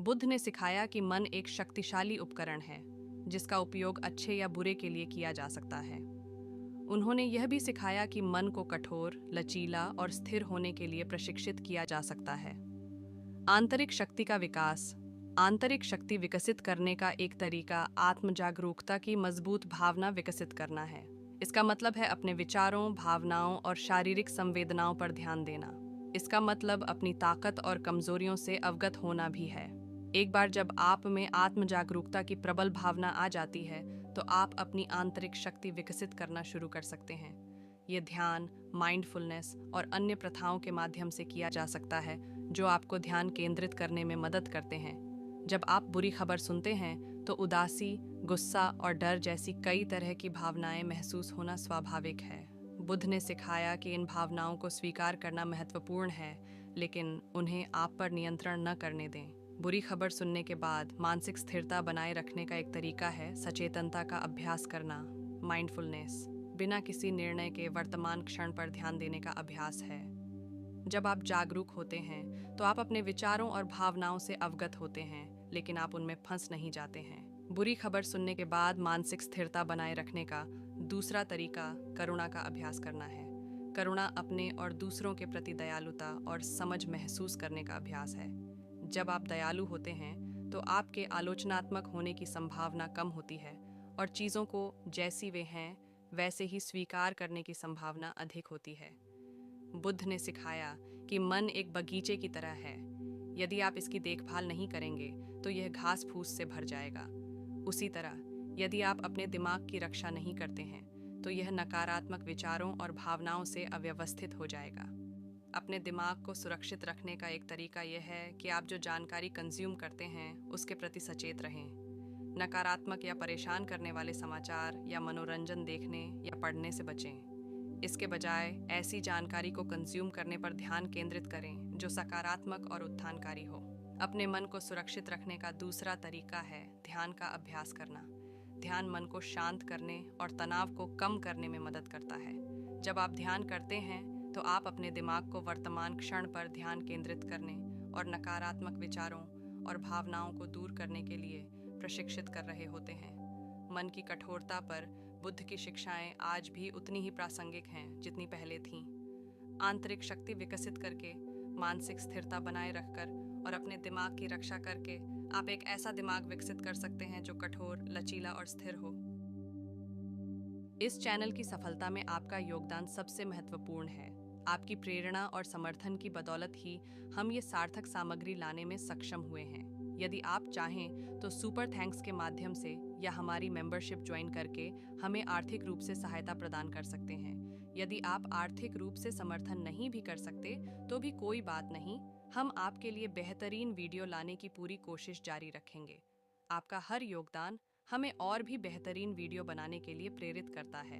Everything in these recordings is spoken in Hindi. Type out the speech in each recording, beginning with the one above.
बुद्ध ने सिखाया कि मन एक शक्तिशाली उपकरण है जिसका उपयोग अच्छे या बुरे के लिए किया जा सकता है। उन्होंने यह भी सिखाया कि मन को कठोर, लचीला और स्थिर होने के लिए प्रशिक्षित किया जा सकता है। आंतरिक शक्ति का विकास। आंतरिक शक्ति विकसित करने का एक तरीका आत्म जागरूकता की मजबूत भावना विकसित करना है। इसका मतलब है अपने विचारों, भावनाओं और शारीरिक संवेदनाओं पर ध्यान देना। इसका मतलब अपनी ताकत और कमजोरियों से अवगत होना भी है। एक बार जब आप में आत्म जागरूकता की प्रबल भावना आ जाती है तो आप अपनी आंतरिक शक्ति विकसित करना शुरू कर सकते हैं। ये ध्यान, माइंडफुलनेस और अन्य प्रथाओं के माध्यम से किया जा सकता है जो आपको ध्यान केंद्रित करने में मदद करते हैं। जब आप बुरी खबर सुनते हैं तो उदासी, गुस्सा और डर जैसी कई तरह की भावनाएं महसूस होना स्वाभाविक है। बुद्ध ने सिखाया कि इन भावनाओं को स्वीकार करना महत्वपूर्ण है, लेकिन उन्हें आप पर नियंत्रण न करने दें। बुरी खबर सुनने के बाद मानसिक स्थिरता बनाए रखने का एक तरीका है सचेतनता का अभ्यास करना, माइंडफुलनेस। बिना किसी निर्णय के वर्तमान क्षण पर ध्यान देने का अभ्यास है। जब आप जागरूक होते हैं तो आप अपने विचारों और भावनाओं से अवगत होते हैं, लेकिन आप उनमें फंस नहीं जाते हैं। बुरी खबर सुनने के बाद मानसिक स्थिरता बनाए रखने का दूसरा तरीका करुणा का अभ्यास करना है। करुणा अपने और दूसरों के प्रति दयालुता और समझ महसूस करने का अभ्यास है। जब आप दयालु होते हैं तो आपके आलोचनात्मक होने की संभावना कम होती है और चीज़ों को जैसी वे हैं वैसे ही स्वीकार करने की संभावना अधिक होती है। बुद्ध ने सिखाया कि मन एक बगीचे की तरह है। यदि आप इसकी देखभाल नहीं करेंगे तो यह घास फूस से भर जाएगा। उसी तरह यदि आप अपने दिमाग की रक्षा नहीं करते हैं तो यह नकारात्मक विचारों और भावनाओं से अव्यवस्थित हो जाएगा। अपने दिमाग को सुरक्षित रखने का एक तरीका यह है कि आप जो जानकारी कंज्यूम करते हैं उसके प्रति सचेत रहें। नकारात्मक या परेशान करने वाले समाचार या मनोरंजन देखने या पढ़ने से बचें। इसके बजाय ऐसी जानकारी को कंज्यूम करने पर ध्यान केंद्रित करें जो सकारात्मक और उत्थानकारी हो। अपने मन को सुरक्षित रखने का दूसरा तरीका है ध्यान का अभ्यास करना। ध्यान मन को शांत करने और तनाव को कम करने में मदद करता है। जब आप ध्यान करते हैं तो आप अपने दिमाग को वर्तमान क्षण पर ध्यान केंद्रित करने और नकारात्मक विचारों और भावनाओं को दूर करने के लिए प्रशिक्षित कर रहे होते हैं। मन की कठोरता पर बुद्ध की शिक्षाएं आज भी उतनी ही प्रासंगिक हैं जितनी पहले थीं। आंतरिक शक्ति विकसित करके, मानसिक स्थिरता बनाए रखकर और अपने दिमाग की रक्षा करके आप एक ऐसा दिमाग विकसित कर सकते हैं जो कठोर, लचीला और स्थिर हो। इस चैनल की सफलता में आपका योगदान सबसे महत्वपूर्ण है। आपकी प्रेरणा और समर्थन की बदौलत ही हम ये सार्थक सामग्री लाने में सक्षम हुए हैं। यदि आप चाहें तो सुपर थैंक्स के माध्यम से या हमारी मेंबरशिप ज्वाइन करके हमें आर्थिक रूप से सहायता प्रदान कर सकते हैं। यदि आप आर्थिक रूप से समर्थन नहीं भी कर सकते तो भी कोई बात नहीं, हम आपके लिए बेहतरीन वीडियो लाने की पूरी कोशिश जारी रखेंगे। आपका हर योगदान हमें और भी बेहतरीन वीडियो बनाने के लिए प्रेरित करता है।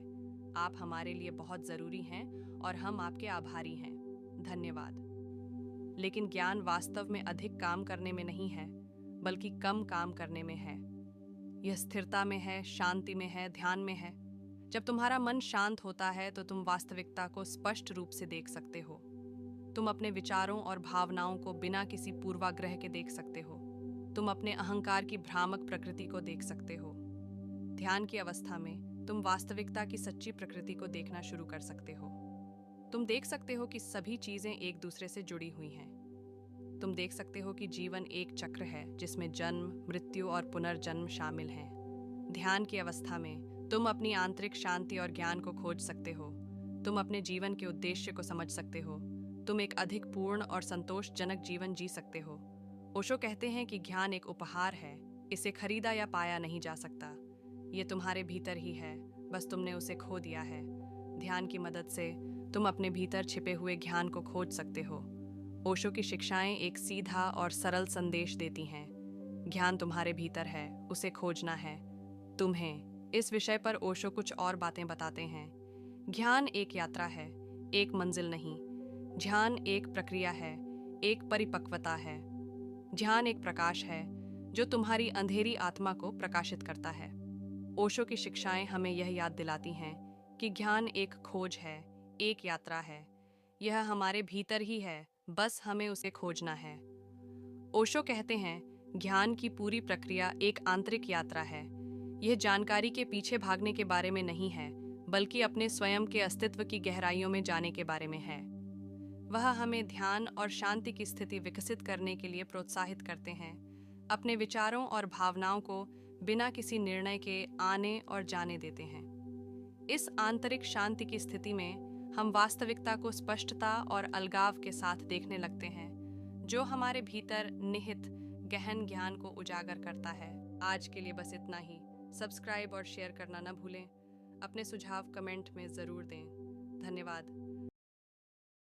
आप हमारे लिए बहुत ज़रूरी हैं और हम आपके आभारी हैं। धन्यवाद। लेकिन ज्ञान वास्तव में अधिक काम करने में नहीं है, बल्कि कम काम करने में है। यह स्थिरता में है, शांति में है, ध्यान में है। जब तुम्हारा मन शांत होता है तो तुम वास्तविकता को स्पष्ट रूप से देख सकते हो। तुम अपने विचारों और भावनाओं को बिना किसी पूर्वाग्रह के देख सकते हो। तुम अपने अहंकार की भ्रामक प्रकृति को देख सकते हो। ध्यान की अवस्था में तुम वास्तविकता की सच्ची प्रकृति को देखना शुरू कर सकते हो। तुम देख सकते हो कि सभी चीजें एक दूसरे से जुड़ी हुई हैं। तुम देख सकते हो कि जीवन एक चक्र है जिसमें जन्म, मृत्यु और पुनर्जन्म शामिल हैं। ध्यान की अवस्था में तुम अपनी आंतरिक शांति और ज्ञान को खोज सकते हो। तुम अपने जीवन के उद्देश्य को समझ सकते हो। तुम एक अधिक पूर्ण और संतोषजनक जीवन जी सकते हो। ओशो कहते हैं कि ज्ञान एक उपहार है, इसे खरीदा या पाया नहीं जा सकता। ये तुम्हारे भीतर ही है, बस तुमने उसे खो दिया है। ध्यान की मदद से तुम अपने भीतर छिपे हुए ज्ञान को खोज सकते हो। ओशो की शिक्षाएं एक सीधा और सरल संदेश देती हैं। ज्ञान तुम्हारे भीतर है, उसे खोजना है तुम्हें। इस विषय पर ओशो कुछ और बातें बताते हैं। ज्ञान एक यात्रा है, एक मंजिल नहीं। ध्यान एक प्रक्रिया है, एक परिपक्वता है। ध्यान एक प्रकाश है जो तुम्हारी अंधेरी आत्मा को प्रकाशित करता है। ओशो की शिक्षाएं हमें यह याद दिलाती हैं कि ज्ञान एक खोज है, एक यात्रा है। यह हमारे भीतर ही है, बस हमें उसे खोजना है। ओशो कहते हैं, ज्ञान की पूरी प्रक्रिया एक आंतरिक यात्रा है। यह जानकारी के पीछे भागने के बारे में नहीं है, बल्कि अपने स्वयं के अस्तित्व की गहराइयों में जाने के बारे में है। वह हमें ध्यान और शांति की स्थिति विकसित करने के लिए प्रोत्साहित करते हैं, अपने विचारों और भावनाओं को बिना किसी निर्णय के आने और जाने देते हैं। इस आंतरिक शांति की स्थिति में हम वास्तविकता को स्पष्टता और अलगाव के साथ देखने लगते हैं, जो हमारे भीतर निहित गहन ज्ञान को उजागर करता है। आज के लिए बस इतना ही। सब्सक्राइब और शेयर करना न भूलें। अपने सुझाव कमेंट में ज़रूर दें। धन्यवाद।